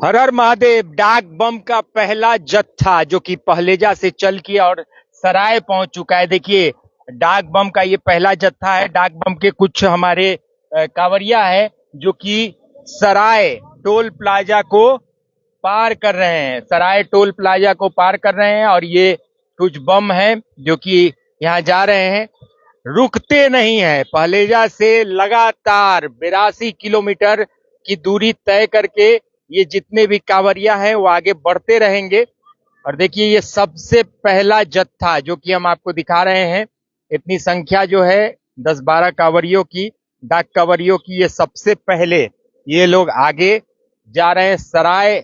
हर हर महादेव। डाक बम का पहला जत्था जो कि पहलेजा से चल के और सराय पहुंच चुका है। देखिए, डाक बम का ये पहला जत्था है। डाक बम के कुछ हमारे कांवरिया है जो कि सराय टोल प्लाजा को पार कर रहे हैं। सराय टोल प्लाजा को पार कर रहे हैं और ये कुछ बम है जो कि यहाँ जा रहे हैं, रुकते नहीं है। पहलेजा से लगातार 82 किलोमीटर की दूरी तय करके ये जितने भी कांवरिया हैं वो आगे बढ़ते रहेंगे। और देखिए, ये सबसे पहला जत्था जो कि हम आपको दिखा रहे हैं। इतनी संख्या जो है 10-12 कांवरियों की, डाक कांवरियों की, ये सबसे पहले ये लोग आगे जा रहे हैं। सराय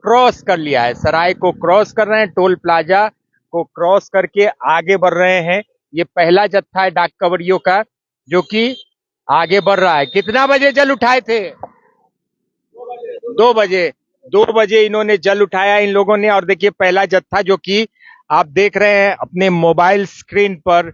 क्रॉस कर लिया है, सराय को क्रॉस कर रहे हैं, टोल प्लाजा को क्रॉस करके आगे बढ़ रहे हैं। ये पहला जत्था है डाक कांवरियों का जो कि आगे बढ़ रहा है। कितना बजे जल उठाए थे? 2 बजे। 2 बजे इन्होंने जल उठाया इन लोगों ने। और देखिए, पहला जत्था जो कि आप देख रहे हैं अपने मोबाइल स्क्रीन पर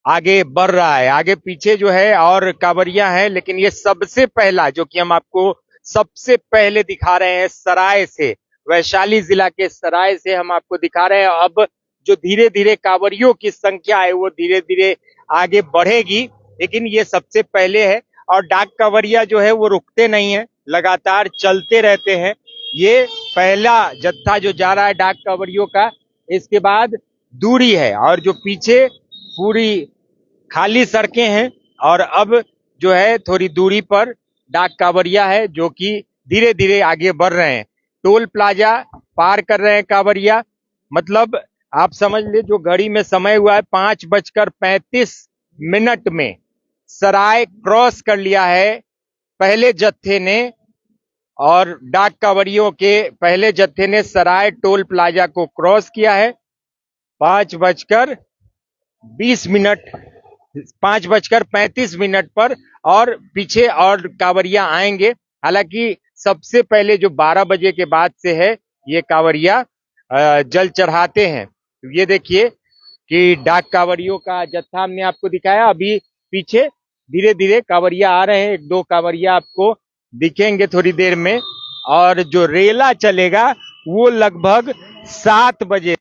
आगे बढ़ रहा है। आगे पीछे जो है और कांवरिया हैं, लेकिन ये सबसे पहला जो कि हम आपको सबसे पहले दिखा रहे हैं, सराय से, वैशाली जिला के सराय से हम आपको दिखा रहे हैं। अब जो धीरे धीरे कांवरियों की संख्या है वो धीरे धीरे आगे बढ़ेगी, लेकिन ये सबसे पहले है। और डाक कांवरिया जो है वो रुकते नहीं है, लगातार चलते रहते हैं। ये पहला जत्था जो जा रहा है डाक कांवरियों का, इसके बाद दूरी है और जो पीछे पूरी खाली सड़कें हैं। और अब जो है थोड़ी दूरी पर डाक कांवरिया है जो कि धीरे धीरे आगे बढ़ रहे हैं। टोल प्लाजा पार कर रहे हैं कांवरिया। मतलब आप समझ ले, जो घड़ी में समय हुआ है 5:35 में सराय क्रॉस कर लिया है पहले जत्थे ने। और डाक कांवरियों के पहले जत्थे ने सराय टोल प्लाजा को क्रॉस किया है 5:20, 5:35 पर। और पीछे और कांवरिया आएंगे। हालांकि सबसे पहले जो 12 बजे के बाद से है ये कांवरिया जल चढ़ाते हैं। ये देखिए कि डाक कांवरियों का जत्था हमने आपको दिखाया। अभी पीछे धीरे धीरे कांवरिया आ रहे हैं, 1-2 कांवरिया आपको दिखेंगे थोड़ी देर में। और जो रेला चलेगा वो लगभग 7 बजे।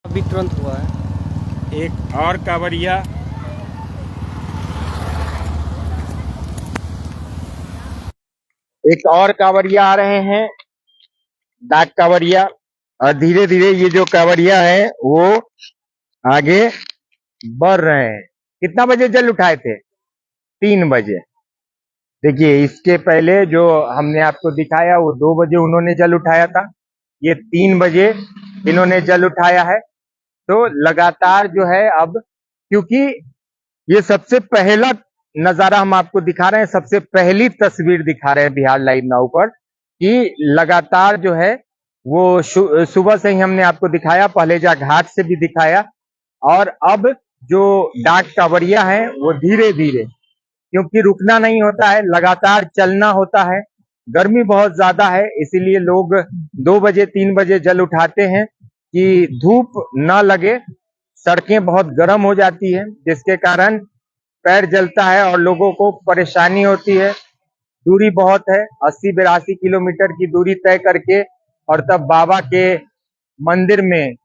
अभी तुरंत हुआ है। एक और कांवरिया, एक और कांवरिया आ रहे हैं, डाक कांवरिया। और धीरे धीरे ये जो कांवरिया है वो आगे बढ़ रहे हैं। कितना बजे जल उठाए थे? 3 बजे। देखिए, इसके पहले जो हमने आपको दिखाया वो 2 बजे उन्होंने जल उठाया था। ये 3 बजे इन्होंने जल उठाया है। तो लगातार जो है अब, क्योंकि ये सबसे पहला नजारा हम आपको दिखा रहे हैं, सबसे पहली तस्वीर दिखा रहे हैं बिहार लाइव नाउ पर, कि लगातार जो है वो सुबह से ही हमने आपको दिखाया, पहलेजा घाट से भी दिखाया। और अब जो डाक कांवरिया है वो धीरे धीरे, क्योंकि रुकना नहीं होता है, लगातार चलना होता है। गर्मी बहुत ज्यादा है, इसीलिए लोग 2 बजे 3 बजे जल उठाते हैं कि धूप न लगे। सड़कें बहुत गर्म हो जाती है जिसके कारण पैर जलता है और लोगों को परेशानी होती है। दूरी बहुत है, 80-82 किलोमीटर की दूरी तय करके और तब बाबा के मंदिर में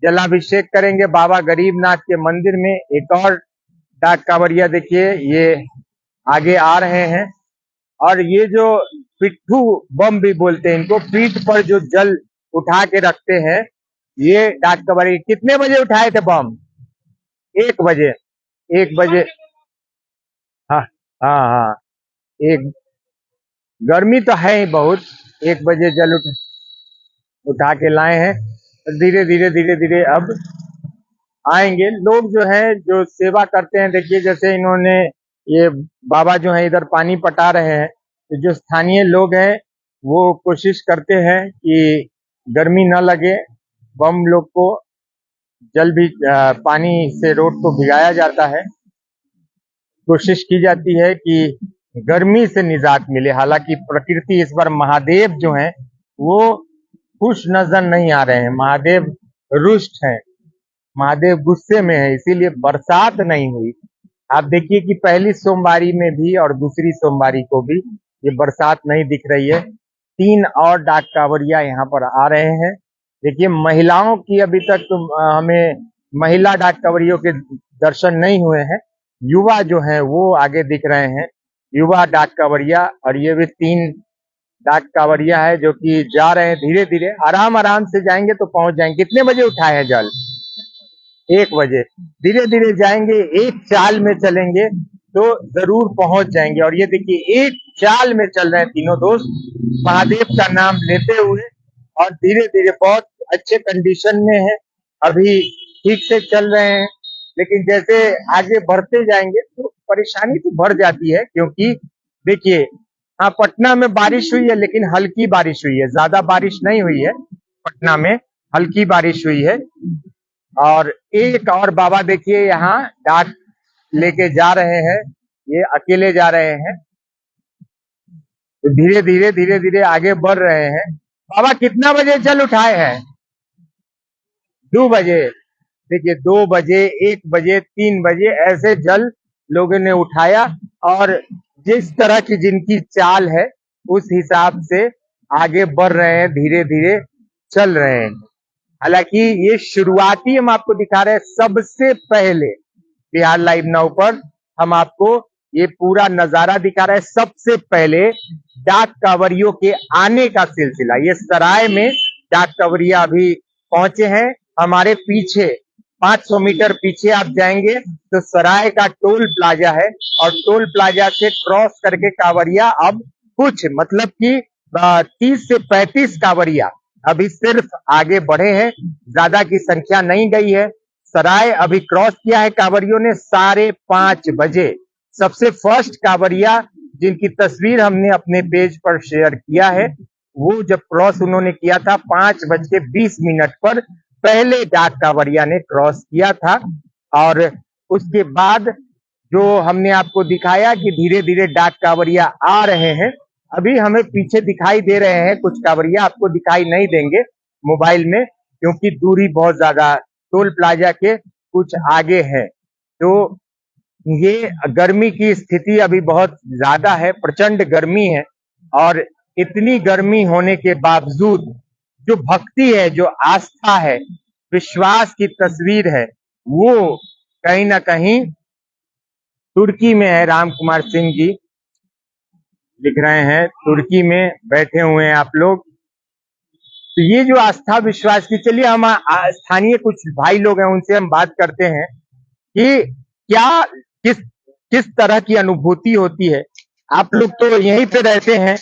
जलाभिषेक करेंगे। बाबा गरीबनाथ के मंदिर में एक और डाक कांवरिया देखिए ये आगे आ रहे हैं। और ये जो पिट्ठू बम भी बोलते हैं इनको, पीठ पर जो जल उठा के रखते हैं, ये डाक कांवरिया कितने बजे उठाए थे बम? 1 बजे। 1 बजे। हाँ, हाँ, हाँ। एक, गर्मी तो है ही बहुत। 1 बजे जल उठा के लाए हैं। धीरे धीरे धीरे धीरे अब आएंगे लोग जो है जो सेवा करते हैं। देखिए जैसे इन्होंने ये बाबा जो है इधर पानी पटा रहे हैं, तो जो स्थानीय लोग हैं वो कोशिश करते हैं कि गर्मी न लगे। बम लोग को जल भी पानी से रोड को भिगाया जाता है, कोशिश की जाती है कि गर्मी से निजात मिले। हालांकि प्रकृति इस बार महादेव जो हैं वो खुश नजर नहीं आ रहे हैं, महादेव रुष्ट हैं, महादेव गुस्से में है, इसीलिए बरसात नहीं हुई। आप देखिए कि पहली सोमवारी में भी और दूसरी सोमवारी को भी ये बरसात नहीं दिख रही है। 3 और डाक कांवरिया यहाँ पर आ रहे हैं। देखिए महिलाओं की अभी तक तो हमें महिला डाक कांवरियों के दर्शन नहीं हुए हैं। युवा जो हैं वो आगे दिख रहे हैं, युवा डाक कांवरिया। और ये भी 3 डाक कांवरिया है जो कि जा रहे हैं धीरे धीरे, आराम आराम से जाएंगे तो पहुंच जाएंगे। कितने बजे उठाए हैं जल? 1 बजे। धीरे धीरे जाएंगे, एक चाल में चलेंगे तो जरूर पहुंच जाएंगे। और ये देखिए एक चाल में चल रहे हैं तीनों दोस्त, महादेव का नाम लेते हुए, और धीरे धीरे बहुत अच्छे कंडीशन में है, अभी ठीक से चल रहे हैं। लेकिन जैसे आगे बढ़ते जाएंगे तो परेशानी तो बढ़ जाती है, क्योंकि देखिए हाँ पटना में बारिश हुई है लेकिन हल्की बारिश हुई है, ज्यादा बारिश नहीं हुई है। पटना में हल्की बारिश हुई है। और एक और बाबा देखिए यहाँ डाक लेके जा रहे हैं, ये अकेले जा रहे हैं, तो धीरे धीरे आगे बढ़ रहे हैं। बाबा कितना बजे जल उठाए हैं? 2 बजे। देखिए 2 बजे, 1 बजे, 3 बजे ऐसे जल लोगों ने उठाया, और जिस तरह की जिनकी चाल है उस हिसाब से आगे बढ़ रहे हैं, धीरे धीरे चल रहे हैं। हालांकि ये शुरुआती हम आपको दिखा रहे हैं। सबसे पहले बिहार लाइव नाउ पर हम आपको ये पूरा नजारा दिखा रहे हैं। सबसे पहले डाक कांवरियों के आने का सिलसिला, ये सराय में डाक कांवरिया अभी पहुंचे हैं। हमारे पीछे 500 मीटर पीछे आप जाएंगे तो सराय का टोल प्लाजा है, और टोल प्लाजा से क्रॉस करके कांवरिया अब कुछ मतलब कि 30 से 35 कांवरिया अभी सिर्फ आगे बढ़े हैं, ज्यादा की संख्या नहीं गई है। सराय अभी क्रॉस किया है कांवरियों ने 5:30 बजे। सबसे फर्स्ट कांवरिया जिनकी तस्वीर हमने अपने पेज पर शेयर किया है, वो जब क्रॉस उन्होंने किया था 5:20 पर पहले डाक कांवरिया ने क्रॉस किया था। और उसके बाद जो हमने आपको दिखाया कि धीरे धीरे डाक कांवरिया आ रहे हैं। अभी हमें पीछे दिखाई दे रहे हैं कुछ कांवरिया, आपको दिखाई नहीं देंगे मोबाइल में क्योंकि दूरी बहुत ज्यादा टोल प्लाजा के कुछ आगे है। तो ये गर्मी की स्थिति अभी बहुत ज्यादा है, प्रचंड गर्मी है। और इतनी गर्मी होने के बावजूद जो भक्ति है, जो आस्था है, विश्वास की तस्वीर है, वो कहीं ना कहीं तुर्की में है। राम कुमार सिंह जी लिख रहे हैं, तुर्की में बैठे हुए हैं आप लोग। तो ये जो आस्था विश्वास की, चलिए हम स्थानीय कुछ भाई लोग हैं उनसे हम बात करते हैं कि क्या किस तरह की अनुभूति होती है। आप लोग तो यहीं पे रहते हैं,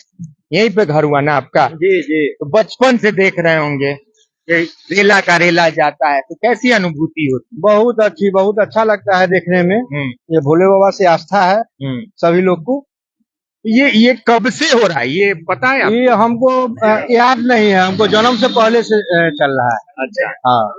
यहीं पे घर हुआ ना आपका? जी जी। तो बचपन से देख रहे होंगे कि रेला का रेला जाता है, तो कैसी अनुभूति होती? बहुत अच्छी, बहुत अच्छा लगता है देखने में। ये भोले बाबा से आस्था है सभी लोग को। ये कब से हो रहा है ये पता है आपको? ये हमको याद नहीं है, हमको जन्म से पहले से चल रहा है। अच्छा हाँ,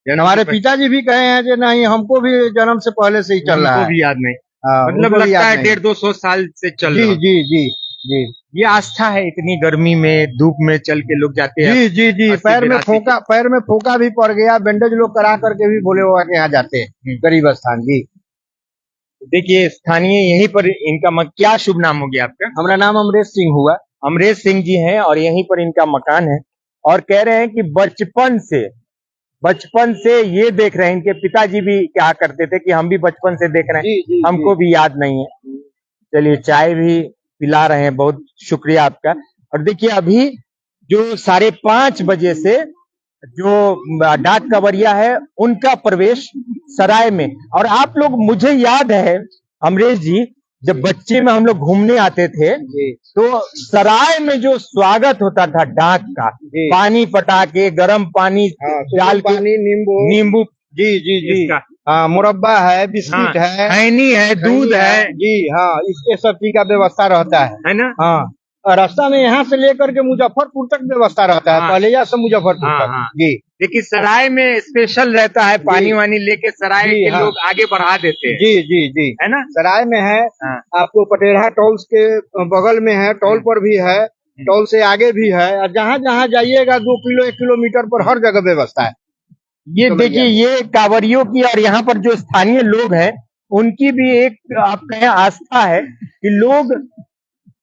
हमारे पिताजी भी कहे हैं कि नहीं हमको भी जन्म से पहले से ही चल रहा है। भी याद नहीं। हाँ, मतलब लगता है 150-200 साल से चल रहा है। जी जी जी। ये आस्था है, इतनी गर्मी में धूप में चल के लोग जाते हैं। जी जी जी। पैर में फोका भी पड़ गया, बैंडेज लोग करा करके भी भोले बाबा के यहाँ जाते हैं, गरीब स्थान। जी देखिए स्थानीय यहीं पर इनका क्या शुभ नाम हो गया आपका? हमारा नाम अमरेश सिंह हुआ। अमरेश सिंह जी हैं और यहीं पर इनका मकान है। और कह रहे हैं कि बचपन से ये देख रहे हैं। इनके पिताजी भी क्या करते थे कि हम भी बचपन से देख रहे हैं, हमको भी याद नहीं है। चलिए चाय भी पिला रहे हैं, बहुत शुक्रिया आपका। और देखिए अभी जो 5:30 बजे से जो डाक कांवरिया है उनका प्रवेश सराय में। और आप लोग, मुझे याद है अमरेश जी, जब बच्चे में हम लोग घूमने आते थे तो सराय में जो स्वागत होता था डाक का, पानी पटा के, गर्म पानी डाल के, नींबू जी जी जी। इसका हाँ, मुरब्बा है, बिस्किट हाँ है, खैनी है, दूध खैनी है, जी हाँ, इसके सब चीज का व्यवस्था रहता है ना? हाँ। और रास्ता में यहाँ से लेकर के मुजफ्फरपुर तक व्यवस्था रहता है, हाँ पहले से मुजफ्फरपुर हाँ तक हाँ। जी। देखिए सराय में स्पेशल रहता है, पानी जी वानी लेके सराय जी के हाँ लोग आगे बढ़ा देते हैं, जी जी जी। है ना? सराय में है, हाँ आपको पटेढ़ा टोल्स के बगल में है, टोल पर भी है, टोल से आगे भी है, और जहाँ जहाँ जाइएगा 2 किलो 1 किलोमीटर पर हर जगह व्यवस्था है। ये समझिए। देखिए ये कांवरियों की और यहाँ पर जो स्थानीय लोग हैं उनकी भी एक आप कहें आस्था है कि लोग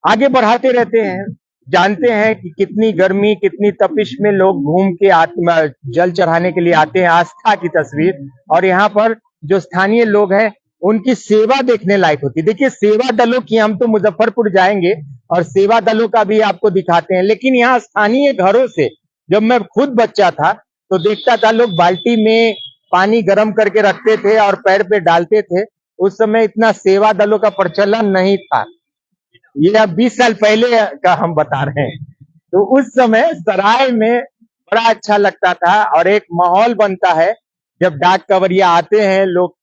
आगे बढ़ाते रहते हैं, जानते हैं कि कितनी गर्मी कितनी तपिश में लोग घूम के आत्मा जल चढ़ाने के लिए आते हैं, आस्था की तस्वीर। और यहाँ पर जो स्थानीय लोग हैं उनकी सेवा देखने लायक होती है। देखिए सेवा दलों की, हम तो मुजफ्फरपुर जाएंगे और सेवा दलों का भी आपको दिखाते हैं, लेकिन यहाँ स्थानीय घरों से जब मैं खुद बच्चा था तो देखता था लोग बाल्टी में पानी गर्म करके रखते थे और पैर पे डालते थे। उस समय इतना सेवा दलों का प्रचलन नहीं था, ये अब 20 साल पहले का हम बता रहे हैं। तो उस समय सराय में बड़ा अच्छा लगता था और एक माहौल बनता है जब डाक कवरिया आते हैं, लोग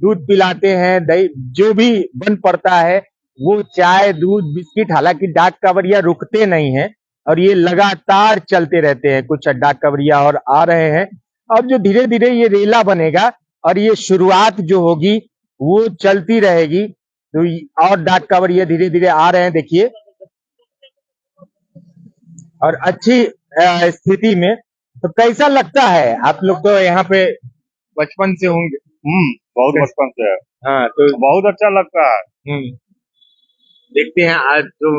दूध पिलाते हैं, दही जो भी बन पड़ता है वो चाय दूध बिस्किट, हालांकि डाक कवरिया रुकते नहीं हैं और ये लगातार चलते रहते हैं। कुछ डाक कवरिया और आ रहे हैं, अब जो धीरे धीरे ये रेला बनेगा और ये शुरुआत जो होगी वो चलती रहेगी। तो और डाक कवरिया धीरे धीरे आ रहे हैं, देखिए, और अच्छी स्थिति में। तो कैसा लगता है? आप लोग तो यहाँ पे बचपन से होंगे। बहुत बचपन से है। हाँ तो बहुत अच्छा लगता है। देखते हैं आज जो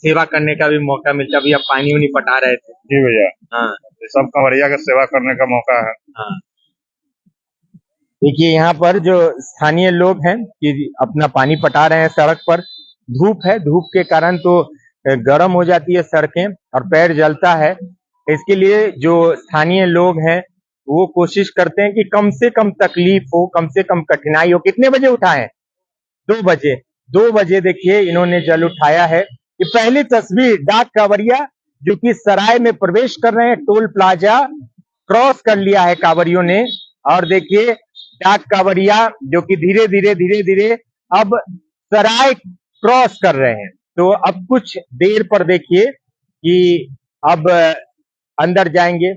सेवा करने का भी मौका मिलता है। अभी आप पानी उनी पटा रहे थे। जी भैया, हाँ ये सब कंवरिया का सेवा करने का मौका है। हाँ। देखिए यहाँ पर जो स्थानीय लोग हैं कि अपना पानी पटा रहे हैं सड़क पर। धूप है, धूप के कारण तो गर्म हो जाती है सड़कें और पैर जलता है। इसके लिए जो स्थानीय लोग हैं वो कोशिश करते हैं कि कम से कम तकलीफ हो, कम से कम कठिनाई हो। कितने बजे उठाए? 2 बजे। 2 बजे देखिए इन्होंने जल उठाया है। ये पहली तस्वीर डाक कांवरिया जो कि सराय में प्रवेश कर रहे हैं, टोल प्लाजा क्रॉस कर लिया है कांवरियों ने। और देखिए डाक कांवरिया जो कि धीरे धीरे अब सराय क्रॉस कर रहे हैं। तो अब कुछ देर पर देखिए कि अब अंदर जाएंगे।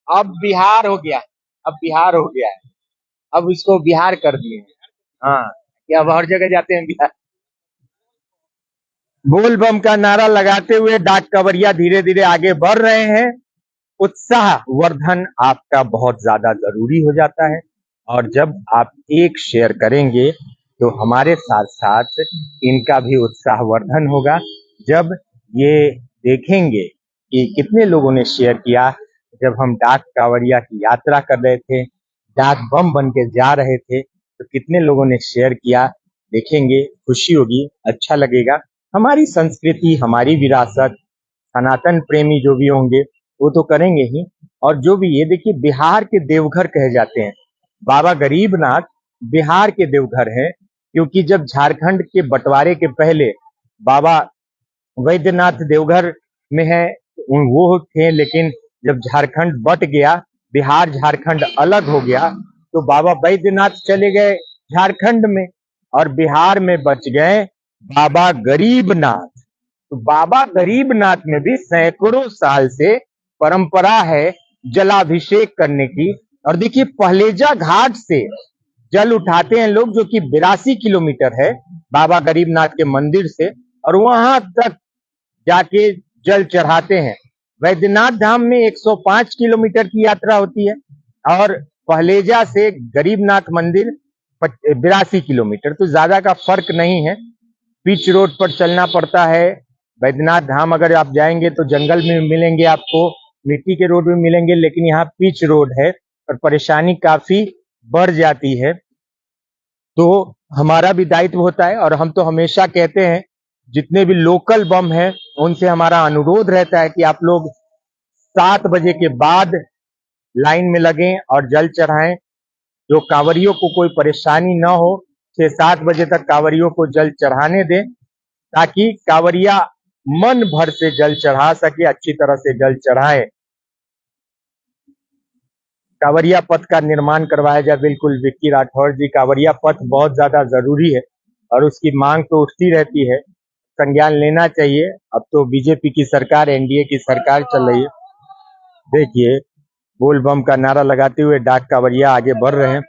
अब बिहार हो गया, अब बिहार हो गया है, अब इसको बिहार कर दिए हैं। हाँ, कि अब हर जगह जाते हैं बिहार। बोल बम का नारा लगाते हुए डाक कांवरिया धीरे धीरे आगे बढ़ रहे हैं। उत्साह वर्धन आपका बहुत ज्यादा जरूरी हो जाता है और जब आप एक शेयर करेंगे तो हमारे साथ साथ इनका भी उत्साह वर्धन होगा। जब ये देखेंगे कि कितने लोगों ने शेयर किया, जब हम डाक कांवरिया की यात्रा कर रहे थे, डाक बम बन के जा रहे थे, तो कितने लोगों ने शेयर किया, देखेंगे, खुशी होगी, अच्छा लगेगा। हमारी संस्कृति, हमारी विरासत, सनातन प्रेमी जो भी होंगे वो तो करेंगे ही। और जो भी, ये देखिए बिहार के देवघर कहे जाते हैं, बाबा गरीबनाथ बिहार के देवघर हैं, क्योंकि जब झारखंड के बंटवारे के पहले बाबा वैद्यनाथ देवघर में है वो थे, लेकिन जब झारखंड बट गया, बिहार झारखंड अलग हो गया, तो बाबा वैद्यनाथ चले गए झारखंड में और बिहार में बच गए बाबा गरीबनाथ। तो बाबा गरीबनाथ में भी सैकड़ों साल से परंपरा है जलाभिषेक करने की। और देखिए पहलेजा घाट से जल उठाते हैं लोग, जो कि 82 किलोमीटर है बाबा गरीबनाथ के मंदिर से, और वहां तक जाके जल चढ़ाते हैं। वैद्यनाथ धाम में 105 किलोमीटर की यात्रा होती है और पहलेजा से गरीबनाथ मंदिर 82 किलोमीटर, तो ज्यादा का फर्क नहीं है। पिच रोड पर चलना पड़ता है। वैद्यनाथ धाम अगर आप जाएंगे तो जंगल में मिलेंगे आपको, मिट्टी के रोड में मिलेंगे, लेकिन यहाँ पिच रोड है और परेशानी काफी बढ़ जाती है। तो हमारा भी दायित्व होता है और हम तो हमेशा कहते हैं जितने भी लोकल बम हैं उनसे हमारा अनुरोध रहता है कि आप लोग 7 बजे के बाद लाइन में लगें और जल चढ़ाएं। जो कांवरियों को कोई परेशानी ना हो, 6-7 बजे तक कांवरियों को जल चढ़ाने दें, ताकि कांवरिया मन भर से जल चढ़ा सके, अच्छी तरह से जल चढ़ाए। कांवरिया पथ का निर्माण करवाया जाए। बिल्कुल विक्की राठौर जी, कांवरिया पथ बहुत ज्यादा जरूरी है और उसकी मांग तो उठती रहती है, संज्ञान लेना चाहिए। अब तो बीजेपी की सरकार, एनडीए की सरकार चल रही है। देखिए, बोल बम का नारा लगाते हुए डाक कांवरिया आगे बढ़ रहे हैं।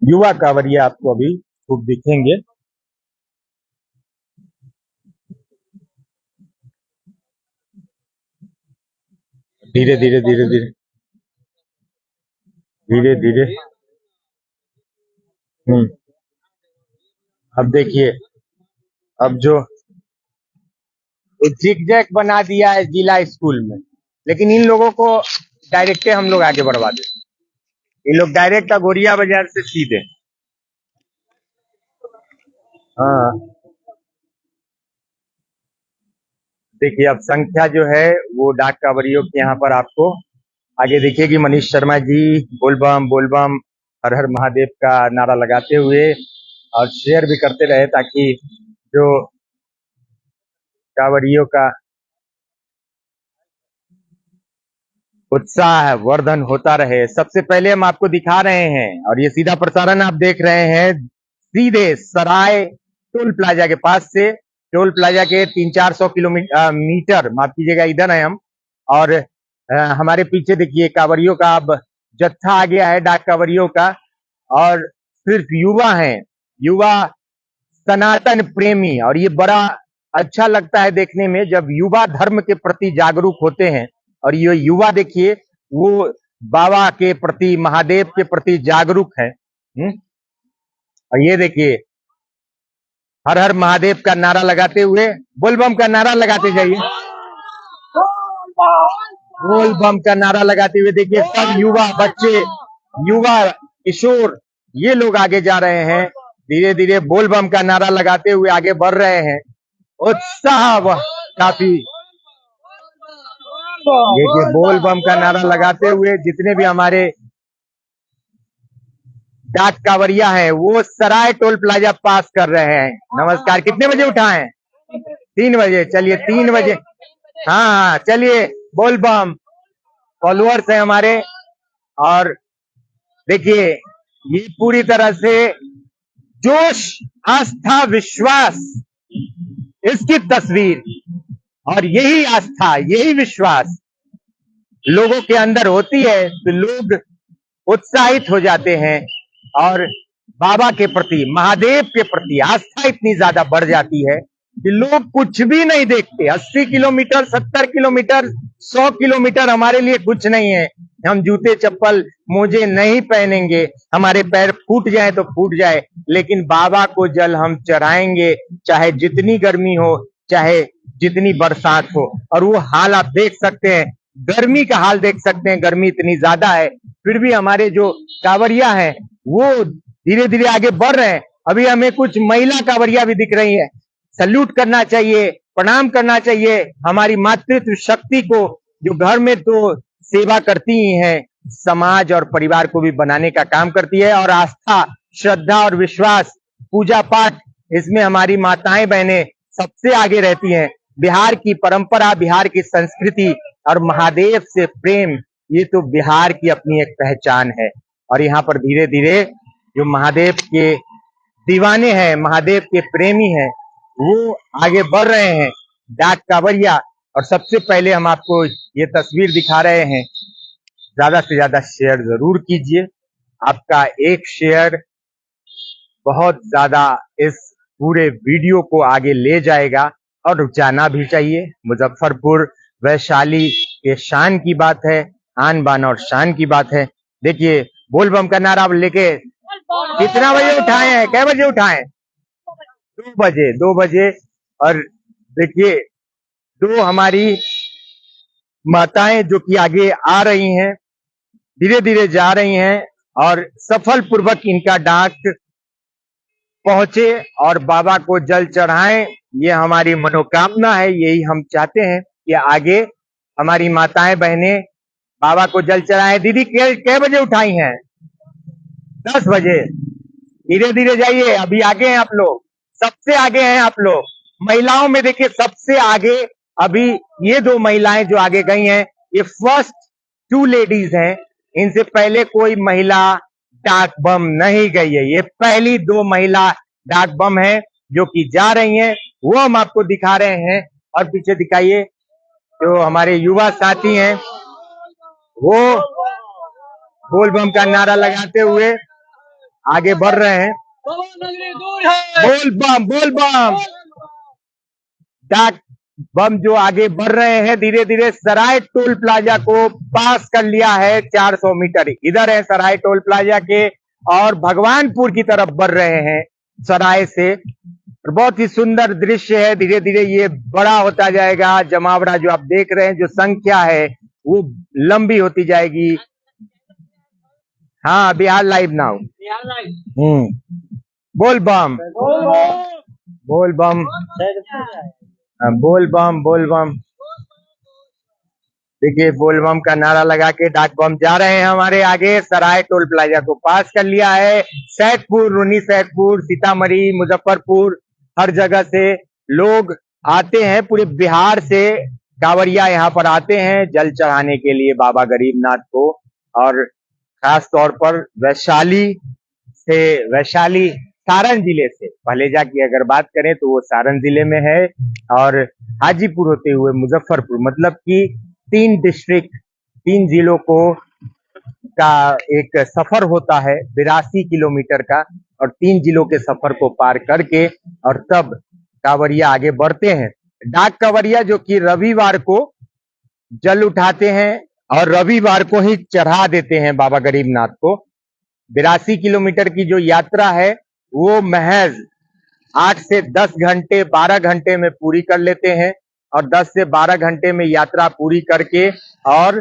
युवा कांवरिया आपको अभी खूब दिखेंगे। धीरे धीरे धीरे धीरे धीरे धीरे अब देखिए, अब जो जिगजैग बना दिया है जिला स्कूल में, लेकिन इन लोगों को डायरेक्ट हम लोग आगे बढ़वा देते। ये लोग डायरेक्ट अघोरिया बाजार से सीधे, हाँ देखिए, अब संख्या जो है वो डाक कांवरियों की यहाँ पर आपको आगे दिखेगी। मनीष शर्मा जी बोल बम हर हर महादेव का नारा लगाते हुए और शेयर भी करते रहे, ताकि जो कांवरियों का उत्साह वर्धन होता रहे। सबसे पहले हम आपको दिखा रहे हैं, और ये सीधा प्रसारण आप देख रहे हैं सीधे सराय टोल प्लाजा के पास से। टोल प्लाजा के 300-400 किलोमीटर माफ कीजिएगा, इधर है हम, और हमारे पीछे देखिए कांवरियों का अब जत्था आ गया है, डाक कांवरियों का। और सिर्फ युवा हैं, युवा सनातन प्रेमी, और ये बड़ा अच्छा लगता है देखने में जब युवा धर्म के प्रति जागरूक होते हैं। और ये युवा देखिए, वो बाबा के प्रति, महादेव के प्रति जागरूक है। और ये देखिए, हर हर महादेव का नारा लगाते हुए, बोल बम का नारा लगाते जाइए, बोल बम का नारा लगाते हुए देखिए सब युवा बच्चे, युवा किशोर, ये लोग आगे जा रहे हैं। धीरे धीरे बोल बम का नारा लगाते हुए आगे बढ़ रहे हैं। उत्साह काफी, देखिए बोल बम का नारा लगाते हुए जितने भी हमारे डाक कांवरिया है वो सराय टोल प्लाजा पास कर रहे हैं। नमस्कार, कितने बजे उठाएं? 3 बजे। चलिए 3 बजे, हाँ चलिए, बोल बम फॉलोअर्स है हमारे। और देखिए, ये पूरी तरह से जोश, आस्था, विश्वास, इसकी तस्वीर, और यही आस्था, यही विश्वास लोगों के अंदर होती है तो लोग उत्साहित हो जाते हैं और बाबा के प्रति, महादेव के प्रति आस्था इतनी ज्यादा बढ़ जाती है कि लोग कुछ भी नहीं देखते। 80 किलोमीटर, 70 किलोमीटर, 100 किलोमीटर हमारे लिए कुछ नहीं है। हम जूते चप्पल मोजे नहीं पहनेंगे, हमारे पैर फूट जाए तो फूट जाए, लेकिन बाबा को जल हम चढ़ाएंगे, चाहे जितनी गर्मी हो, चाहे जितनी बरसात हो। और वो हाल आप देख सकते हैं, गर्मी का हाल देख सकते हैं, गर्मी इतनी ज्यादा है, फिर भी हमारे जो कांवरिया हैं वो धीरे धीरे आगे बढ़ रहे हैं। अभी हमें कुछ महिला कांवरिया भी दिख रही है। सल्यूट करना चाहिए, प्रणाम करना चाहिए हमारी मातृत्व शक्ति को, जो घर में तो सेवा करती ही है, समाज और परिवार को भी बनाने का काम करती है। और आस्था, श्रद्धा और विश्वास, पूजा पाठ, इसमें हमारी माताएं बहनें सबसे आगे रहती हैं। बिहार की परंपरा, बिहार की संस्कृति और महादेव से प्रेम, ये तो बिहार की अपनी एक पहचान है। और यहाँ पर धीरे धीरे जो महादेव के दीवाने हैं, महादेव के प्रेमी हैं, वो आगे बढ़ रहे हैं, डाक कांवरिया। और सबसे पहले हम आपको ये तस्वीर दिखा रहे हैं, ज्यादा से ज्यादा शेयर जरूर कीजिए। आपका एक शेयर बहुत ज्यादा इस पूरे वीडियो को आगे ले जाएगा, और जाना भी चाहिए। मुजफ्फरपुर, वैशाली के शान की बात है, आन बान और शान की बात है। देखिए, बोल बम का नारा आप लेके कितना बजे उठाए हैं, कै बजे उठाए? 2 बजे, 2 बजे। और देखिए, 2 हमारी माताएं जो कि आगे आ रही हैं, धीरे धीरे जा रही हैं, और सफल पूर्वक इनका डाक पहुंचे और बाबा को जल चढ़ाएं, ये हमारी मनोकामना है। यही हम चाहते हैं कि आगे हमारी माताएं बहनें बाबा को जल चढ़ाएं। दीदी कै बजे उठाई हैं? 10 बजे। धीरे धीरे जाइए, अभी आगे हैं आप लोग, सबसे आगे हैं आप लोग। महिलाओं में देखिए सबसे आगे अभी ये दो महिलाएं जो आगे गई हैं, ये फर्स्ट 2 लेडीज हैं। इनसे पहले कोई महिला डाक बम नहीं गई है। ये पहली 2 महिला डाक बम है जो कि जा रही हैं, वो हम आपको दिखा रहे हैं। और पीछे दिखाइए जो हमारे युवा साथी हैं, वो बोल बम का नारा लगाते हुए आगे बढ़ रहे हैं। बोल बम, बोल बम। डाक बम जो आगे बढ़ रहे हैं धीरे धीरे। सराय टोल प्लाजा को पास कर लिया है 400 मीटर। इधर है सराय टोल प्लाजा के, और भगवानपुर की तरफ बढ़ रहे हैं सराय से। बहुत ही सुंदर दृश्य है। धीरे धीरे ये बड़ा होता जाएगा। जमावड़ा जो आप देख रहे हैं, जो संख्या है वो लंबी होती जाएगी। हाँ, बिहार लाइव नाउ। बोल बम, बोल बम, बोल बम, बोल बम। देखिए बोल बम का नारा लगा के डाक बम जा रहे हैं हमारे आगे। सराय टोल प्लाजा को पास कर लिया है। सैदपुर, रूनी सैदपुर, सीतामढ़ी, मुजफ्फरपुर, हर जगह से लोग आते हैं। पूरे बिहार से कांवरिया यहाँ पर आते हैं जल चढ़ाने के लिए बाबा गरीबनाथ को। और खास तौर पर वैशाली सारण जिले से, पहलेजा की अगर बात करें तो वो सारण जिले में है, और हाजीपुर होते हुए मुजफ्फरपुर, मतलब कि 3 डिस्ट्रिक्ट, 3 जिलों को का एक सफर होता है 82 किलोमीटर का, और 3 जिलों के सफर को पार करके और तब कांवरिया आगे बढ़ते हैं। डाक कांवरिया जो कि रविवार को जल उठाते हैं और रविवार को ही चढ़ा देते हैं बाबा गरीबनाथ को। 82 किलोमीटर की जो यात्रा है वो महज 8 से 10 घंटे, 12 घंटे में पूरी कर लेते हैं, और 10 से 12 घंटे में यात्रा पूरी करके और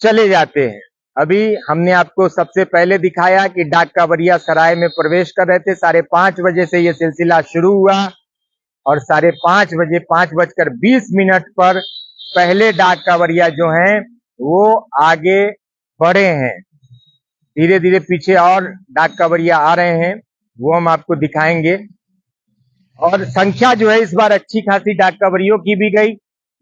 चले जाते हैं। अभी हमने आपको सबसे पहले दिखाया कि डाक कांवरिया सराय में प्रवेश कर रहे थे। 5:30 बजे से ये सिलसिला शुरू हुआ, और 5:30 बजे 5:20 पर पहले डाक कांवरिया जो हैं वो आगे बढ़े हैं। धीरे धीरे पीछे और डाक कांवरिया आ रहे हैं, वो हम आपको दिखाएंगे। और संख्या जो है इस बार अच्छी खासी डाक कांवरियों की भी गई।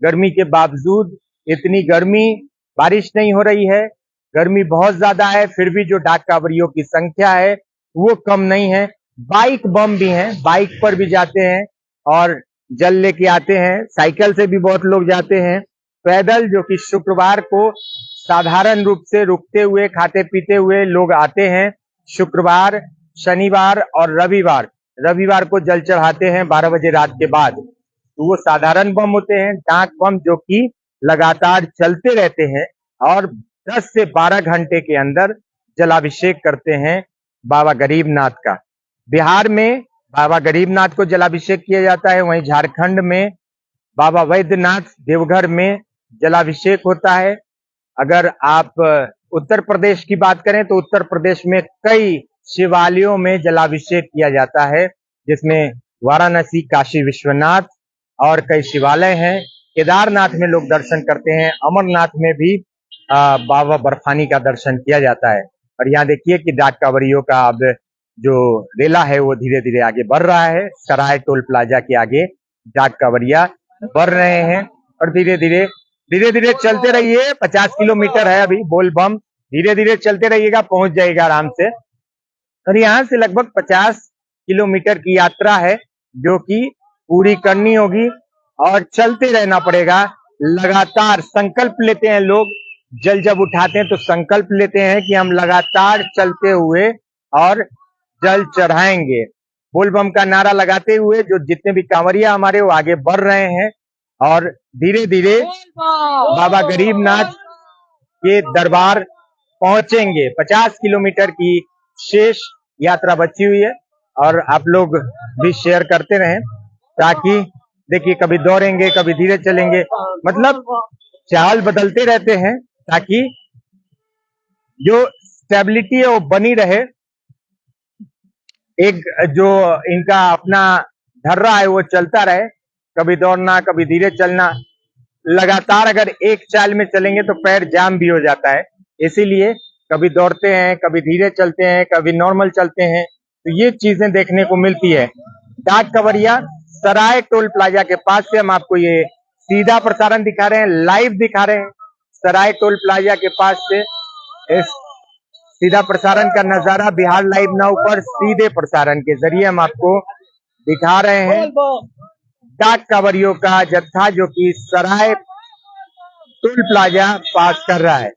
गर्मी के बावजूद, इतनी गर्मी, बारिश नहीं हो रही है, गर्मी बहुत ज्यादा है, फिर भी जो डाक कांवरियों की संख्या है वो कम नहीं है। बाइक बम भी हैं, बाइक पर भी जाते हैं और जल लेके आते हैं। साइकिल से भी बहुत लोग जाते हैं। पैदल, जो कि शुक्रवार को साधारण रूप से रुकते हुए, खाते पीते हुए लोग आते हैं। शुक्रवार, शनिवार और रविवार को जल चढ़ाते हैं 12 बजे रात के बाद। तो वो साधारण बम होते हैं। डाक बम जो कि लगातार चलते रहते हैं और 10 से 12 घंटे के अंदर जलाभिषेक करते हैं बाबा गरीबनाथ का। बिहार में बाबा गरीबनाथ को जलाभिषेक किया जाता है, वहीं झारखंड में बाबा वैद्यनाथ देवघर में जलाभिषेक होता है। अगर आप उत्तर प्रदेश की बात करें तो उत्तर प्रदेश में कई शिवालयों में जलाभिषेक किया जाता है, जिसमें वाराणसी, काशी विश्वनाथ और कई शिवालय हैं। केदारनाथ में लोग दर्शन करते हैं। अमरनाथ में भी बाबा बर्फानी का दर्शन किया जाता है। और यहाँ देखिए कि डाक कांवरियों का अब जो रेला है वो धीरे धीरे आगे बढ़ रहा है। सराय टोल प्लाजा के आगे डाक कांवरिया बढ़ रहे हैं, और धीरे धीरे चलते रहिए। 50 किलोमीटर है अभी बोल बम। धीरे धीरे चलते रहिएगा, पहुंच जाएगा आराम से। और यहाँ से लगभग 50 किलोमीटर की यात्रा है जो कि पूरी करनी होगी, और चलते रहना पड़ेगा लगातार। संकल्प लेते हैं लोग, जल जब उठाते हैं तो संकल्प लेते हैं कि हम लगातार चलते हुए और जल चढ़ाएंगे। बोल बम का नारा लगाते हुए जो जितने भी कांवरिया हमारे वो आगे बढ़ रहे हैं, और धीरे धीरे बाबा गरीबनाथ के दरबार पहुंचेंगे। 50 किलोमीटर की शेष यात्रा बची हुई है, और आप लोग भी शेयर करते रहें, ताकि देखिए कभी दौड़ेंगे, कभी धीरे चलेंगे, मतलब चाल बदलते रहते हैं ताकि जो स्टेबिलिटी है वो बनी रहे। एक जो इनका अपना धर्रा है वो चलता रहे, कभी दौड़ना, कभी धीरे चलना। लगातार अगर एक चाल में चलेंगे तो पैर जाम भी हो जाता है, इसीलिए कभी दौड़ते हैं, कभी धीरे चलते हैं, कभी नॉर्मल चलते हैं। तो ये चीजें देखने को मिलती है। डाक कांवरिया सराय टोल प्लाजा के पास से हम आपको ये सीधा प्रसारण दिखा रहे हैं, लाइव दिखा रहे हैं सराय टोल प्लाजा के पास से। इस सीधा प्रसारण का नजारा बिहार लाइव नाउ पर सीधे प्रसारण के जरिए हम आपको दिखा रहे हैं। डाक कांवरियों का जत्था जो कि सराय टोल प्लाजा पास कर रहा है।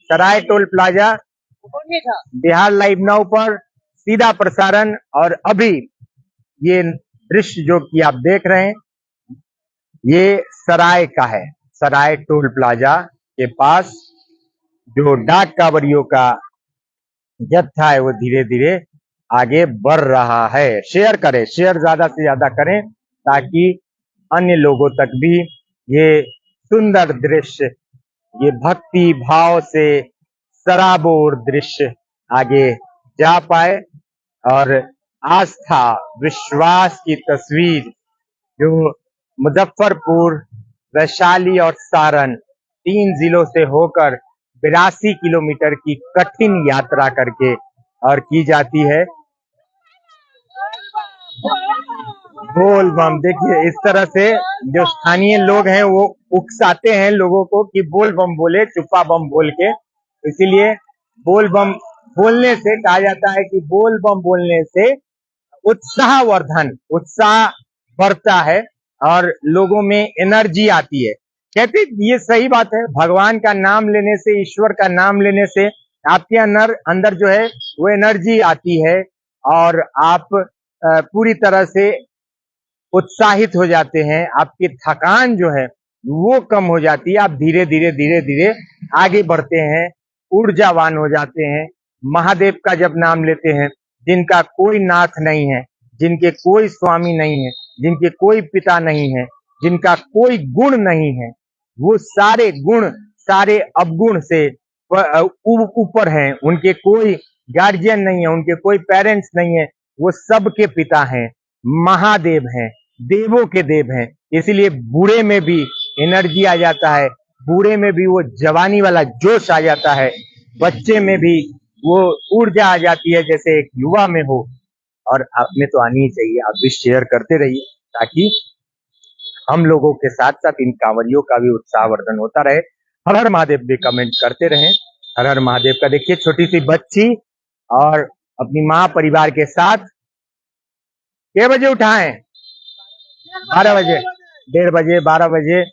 Sarai toll plaza Bihar live now पर सीधा प्रसारण। और अभी ये दृश्य जो कि आप देख रहे हैं ये सराय का है। सराय टोल प्लाजा के पास जो डाक कांवरियों का जत्था है वो धीरे धीरे आगे बढ़ रहा है। शेयर करें, शेयर ज्यादा से ज्यादा करें ताकि अन्य लोगों तक भी ये सुंदर दृश्य, ये भक्ति भाव से सराबोर दृश्य आगे जा पाए और आस्था विश्वास की तस्वीर जो मुजफ्फरपुर, वैशाली और सारण 3 जिलों से होकर 82 किलोमीटर की कठिन यात्रा करके और की जाती है। बोल बम, देखिए इस तरह से जो स्थानीय लोग हैं वो उकसाते हैं लोगों को कि बोल बम बोले, चुप्पा बम बोल के। इसीलिए बोल बम बोलने से कहा जाता है कि बोल बम बोलने से उत्साहवर्धन, उत्साह बढ़ता है और लोगों में एनर्जी आती है। कहते ये सही बात है, भगवान का नाम लेने से, ईश्वर का नाम लेने से आपके अंदर जो है वो एनर्जी आती है और आप पूरी तरह से उत्साहित हो जाते हैं। आपकी थकान जो है वो कम हो जाती है। आप धीरे धीरे धीरे धीरे आगे बढ़ते हैं, ऊर्जावान हो जाते हैं। महादेव का जब नाम लेते हैं, जिनका कोई नाथ नहीं है, जिनके कोई स्वामी नहीं है, जिनके कोई पिता नहीं है, जिनका कोई गुण नहीं है, वो सारे गुण सारे अवगुण से ऊपर हैं। उनके कोई गार्जियन नहीं है, उनके कोई पेरेंट्स नहीं है, वो सबके पिता हैं, महादेव हैं, देवों के देव हैं। इसीलिए बूढ़े में भी एनर्जी आ जाता है, बूढ़े में भी वो जवानी वाला जोश आ जाता है, बच्चे में भी वो ऊर्जा आ जाती है जैसे एक युवा में हो। और आप में तो आनी ही चाहिए। आप भी शेयर करते रहिए ताकि हम लोगों के साथ साथ इन कांवरियों का भी उत्साहवर्धन होता रहे। हर हर महादेव भी कमेंट करते रहें। हर हर महादेव का देखिए छोटी सी बच्ची और अपनी माँ परिवार के साथ कितने बजे उठाएं? 12 बजे, 1:30 बजे, 12 बजे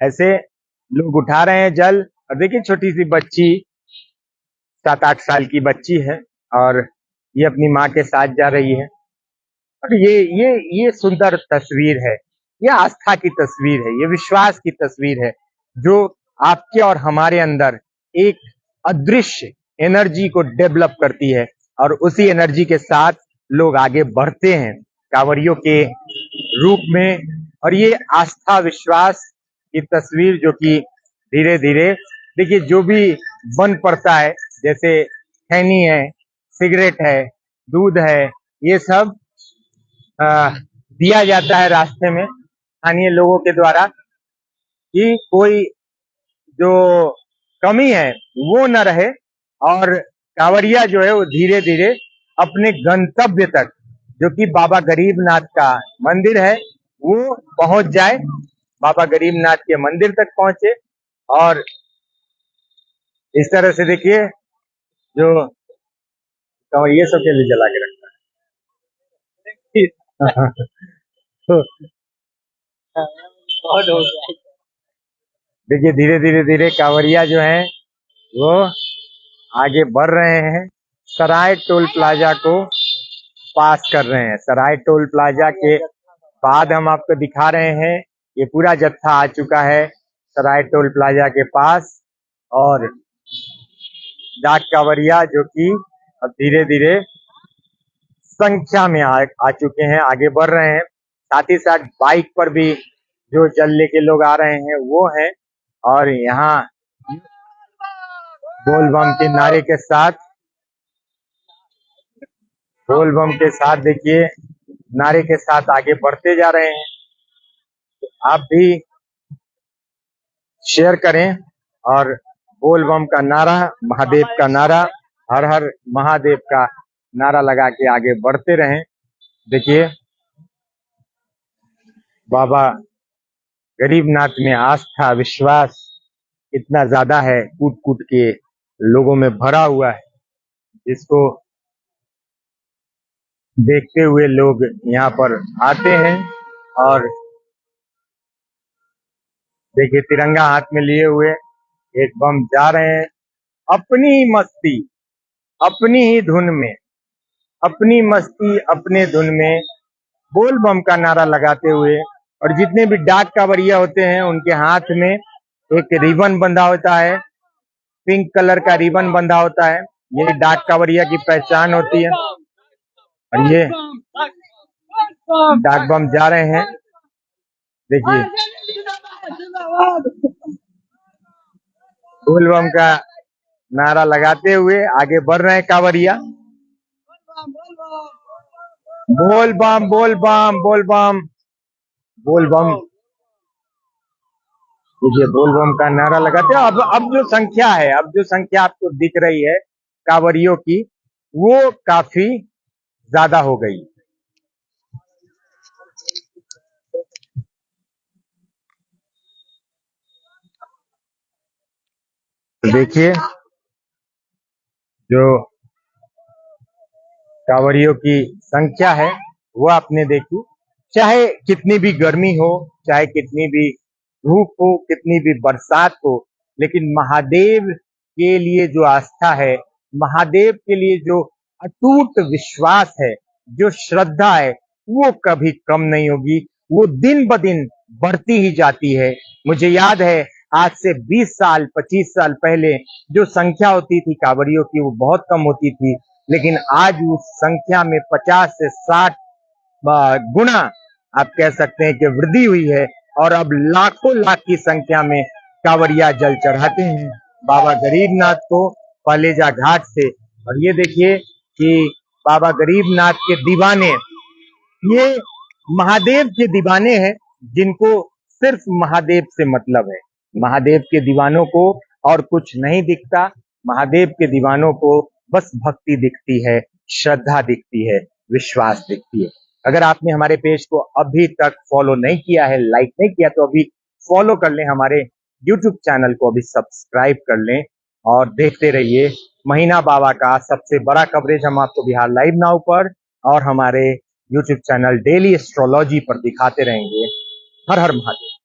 ऐसे लोग उठा रहे हैं जल। और देखिए छोटी सी बच्ची 7-8 साल की बच्ची है और ये अपनी माँ के साथ जा रही है। और ये सुंदर तस्वीर है, ये आस्था की तस्वीर है, ये विश्वास की तस्वीर है जो आपके और हमारे अंदर एक अदृश्य एनर्जी को डेवलप करती है और उसी एनर्जी के साथ लोग आगे बढ़ते हैं कांवरियों के रूप में। और ये आस्था विश्वास की तस्वीर जो कि धीरे धीरे देखिए जो भी बन पड़ता है, जैसे खैनी है, सिगरेट है, दूध है, ये सब दिया जाता है रास्ते में स्थानीय लोगों के द्वारा कि कोई जो कमी है वो न रहे और कांवरिया जो है वो धीरे धीरे अपने गंतव्य तक, जो कि बाबा गरीबनाथ का मंदिर है, वो पहुंच जाए, बाबा गरीबनाथ के मंदिर तक पहुंचे। और इस तरह से देखिए जो कांवरिया सब के लिए जला के रखता है। तो देखिए धीरे धीरे धीरे कांवरिया जो है वो आगे बढ़ रहे हैं, सराय टोल प्लाजा को पास कर रहे हैं। सराय टोल प्लाजा के बाद हम आपको दिखा रहे हैं ये पूरा जत्था आ चुका है सराय टोल प्लाजा के पास। और डाक कांवरिया जो कि अब धीरे धीरे संख्या में आ चुके हैं, आगे बढ़ रहे हैं। साथ ही साथ बाइक पर भी जो जल लेके लोग आ रहे हैं वो हैं। और यहाँ बोल बम के नारे के साथ, बोल बम के साथ देखिए नारे के साथ आगे बढ़ते जा रहे हैं। तो आप भी शेयर करें और बोल बम का नारा, महादेव का नारा, हर हर महादेव का नारा लगा के आगे बढ़ते रहें। देखिए बाबा गरीबनाथ में आस्था विश्वास इतना ज्यादा है, कूट कूट के लोगों में भरा हुआ है, जिसको देखते हुए लोग यहाँ पर आते हैं। और देखिए तिरंगा हाथ में लिए हुए एक बम जा रहे हैं अपनी ही मस्ती, अपनी ही धुन में, अपनी मस्ती अपने धुन में बोल बम का नारा लगाते हुए। और जितने भी डाक कांवरिया होते हैं उनके हाथ में एक रिबन बंधा होता है, पिंक कलर का रिबन बंधा होता है। ये डाक कांवरिया की पहचान होती है। और ये डाक बम जा रहे हैं, देखिए बोल बम का नारा लगाते हुए आगे बढ़ रहे हैं कांवरिया। बोल बम बोल बम बोल बम बोल बम, देखिए बोल बम का नारा लगाते हैं। अब जो संख्या है, अब जो संख्या आपको दिख रही है कांवरियों की, वो काफी ज्यादा हो गई। तो देखिए जो कांवरियों की संख्या है वो आपने देखी। चाहे कितनी भी गर्मी हो, चाहे कितनी भी धूप हो, कितनी भी बरसात हो, लेकिन महादेव के लिए जो आस्था है, महादेव के लिए जो अटूट विश्वास है, जो श्रद्धा है, वो कभी कम नहीं होगी, वो दिन ब दिन बढ़ती ही जाती है। मुझे याद है आज से 20 साल 25 साल पहले जो संख्या होती थी कांवरियों की वो बहुत कम होती थी, लेकिन आज उस संख्या में 50 से 60 गुना आप कह सकते हैं कि वृद्धि हुई है। और अब लाखों लाख की संख्या में कांवरिया जल चढ़ाते हैं बाबा गरीबनाथ को पालेजा घाट से। और ये देखिए कि बाबा गरीबनाथ के दीवाने, ये महादेव के दीवाने हैं, जिनको सिर्फ महादेव से मतलब है। महादेव के दीवानों को और कुछ नहीं दिखता, महादेव के दीवानों को बस भक्ति दिखती है, श्रद्धा दिखती है, विश्वास दिखती है। अगर आपने हमारे पेज को अभी तक फॉलो नहीं किया है, लाइक नहीं किया, तो अभी फॉलो कर लें, हमारे यूट्यूब चैनल को अभी सब्सक्राइब कर लें और देखते रहिए महीना बाबा का सबसे बड़ा कवरेज हम आपको बिहार लाइव नाउ पर और हमारे यूट्यूब चैनल डेली एस्ट्रोलॉजी पर दिखाते रहेंगे। हर हर महादेव।